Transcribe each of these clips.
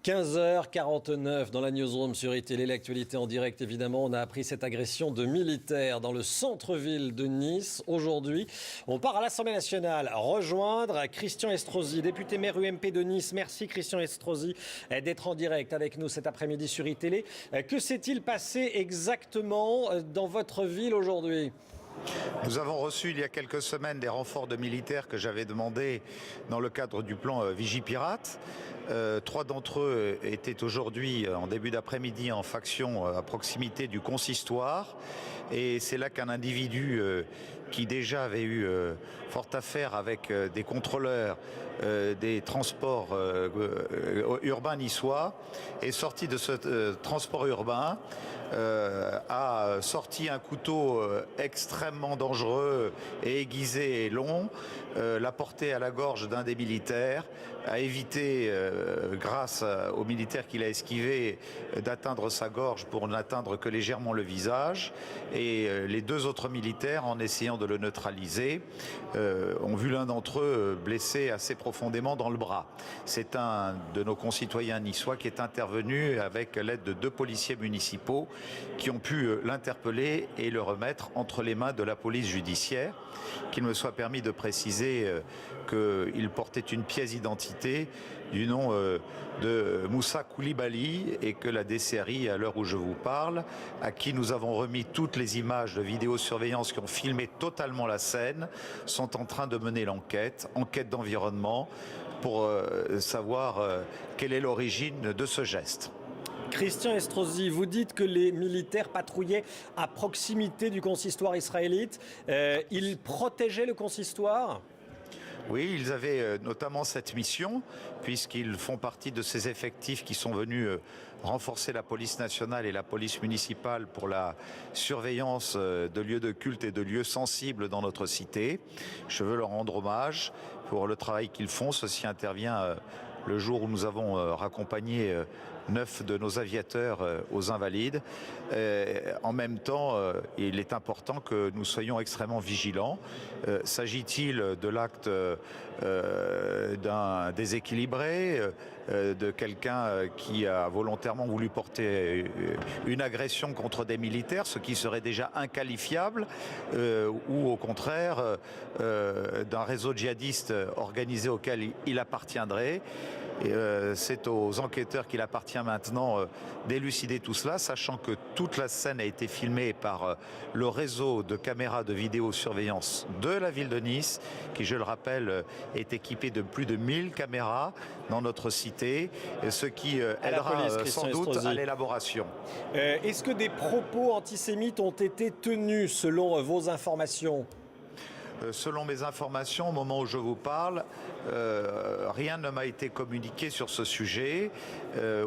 15h49 dans la newsroom sur iTélé, l'actualité en direct évidemment. On a appris cette agression de militaires dans le centre-ville de Nice. Aujourd'hui, on part à l'Assemblée nationale rejoindre Christian Estrosi, député maire UMP de Nice. Merci Christian Estrosi d'être en direct avec nous cet après-midi sur iTélé. Que s'est-il passé exactement dans votre ville aujourd'hui ? Nous avons reçu il y a quelques semaines des renforts de militaires que j'avais demandé dans le cadre du plan Vigipirate. 3 d'entre eux étaient aujourd'hui en début d'après-midi en faction à proximité du consistoire. Et c'est là qu'un individu qui déjà avait eu fort affaire avec des contrôleurs des transports urbains niçois est sorti de ce transport urbain, a sorti un couteau extrêmement dangereux et aiguisé et long, l'a porté à la gorge d'un des militaires, a évité, grâce au militaire qu'il a esquivé, d'atteindre sa gorge pour n'atteindre que légèrement le visage. Et les 2 autres militaires, en essayant de le neutraliser, ont vu l'un d'entre eux blessé assez profondément dans le bras. C'est un de nos concitoyens niçois qui est intervenu avec l'aide de 2 policiers municipaux qui ont pu l'interpeller et le remettre entre les mains de la police judiciaire. Qu'il me soit permis de préciser qu'il portait une pièce d'identité du nom de Moussa Koulibaly et que la DCRI, à l'heure où je vous parle, à qui nous avons remis toutes les images de vidéosurveillance qui ont filmé totalement la scène, sont en train de mener l'enquête, enquête d'environnement, pour savoir quelle est l'origine de ce geste. Christian Estrosi, vous dites que les militaires patrouillaient à proximité du consistoire israélite. Ils protégeaient le consistoire ? Oui, ils avaient notamment cette mission, puisqu'ils font partie de ces effectifs qui sont venus renforcer la police nationale et la police municipale pour la surveillance de lieux de culte et de lieux sensibles dans notre cité. Je veux leur rendre hommage pour le travail qu'ils font. Ceci intervient le jour où nous avons raccompagné 9 de nos aviateurs aux Invalides. En même temps, il est important que nous soyons extrêmement vigilants. S'agit-il de l'acte d'un déséquilibré, de quelqu'un qui a volontairement voulu porter une agression contre des militaires, ce qui serait déjà inqualifiable, ou au contraire d'un réseau djihadiste organisé auquel il appartiendrait. C'est aux enquêteurs qu'il appartient maintenant d'élucider tout cela, sachant que toute la scène a été filmée par le réseau de caméras de vidéosurveillance de la ville de Nice, qui, je le rappelle, est équipé de plus de 1000 caméras dans notre cité, ce qui aidera sans doute à l'élaboration. Est-ce que des propos antisémites ont été tenus selon vos informations ? Selon mes informations, au moment où je vous parle, rien ne m'a été communiqué sur ce sujet,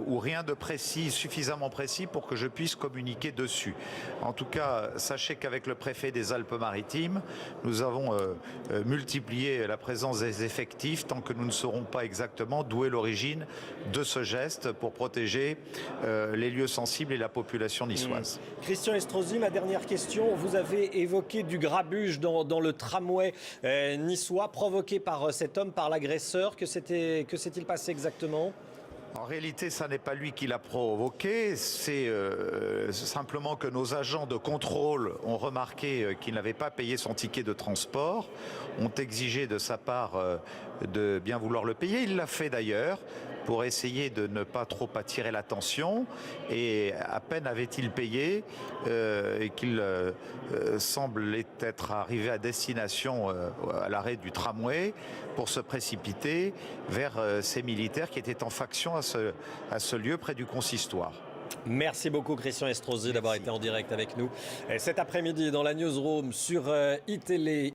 ou rien de précis, suffisamment précis pour que je puisse communiquer dessus. En tout cas, sachez qu'avec le préfet des Alpes-Maritimes, nous avons multiplié la présence des effectifs tant que nous ne saurons pas exactement d'où est l'origine de ce geste pour protéger les lieux sensibles et la population niçoise. Christian Estrosi, ma dernière question. Vous avez évoqué du grabuge dans le tramway niçois provoqué par cet homme, par l'agresseur. Que s'est-il passé exactement ? En réalité, ça n'est pas lui qui l'a provoqué, c'est simplement que nos agents de contrôle ont remarqué qu'il n'avait pas payé son ticket de transport, ont exigé de sa part de bien vouloir le payer. Il l'a fait d'ailleurs pour essayer de ne pas trop attirer l'attention, et à peine avait-il payé et qu'il semblait être arrivé à destination à l'arrêt du tramway pour se précipiter vers ces militaires qui étaient en faction à ce lieu près du consistoire. Merci beaucoup Christian Estrosi d'avoir été en direct avec nous cet après-midi dans la newsroom sur iTélé.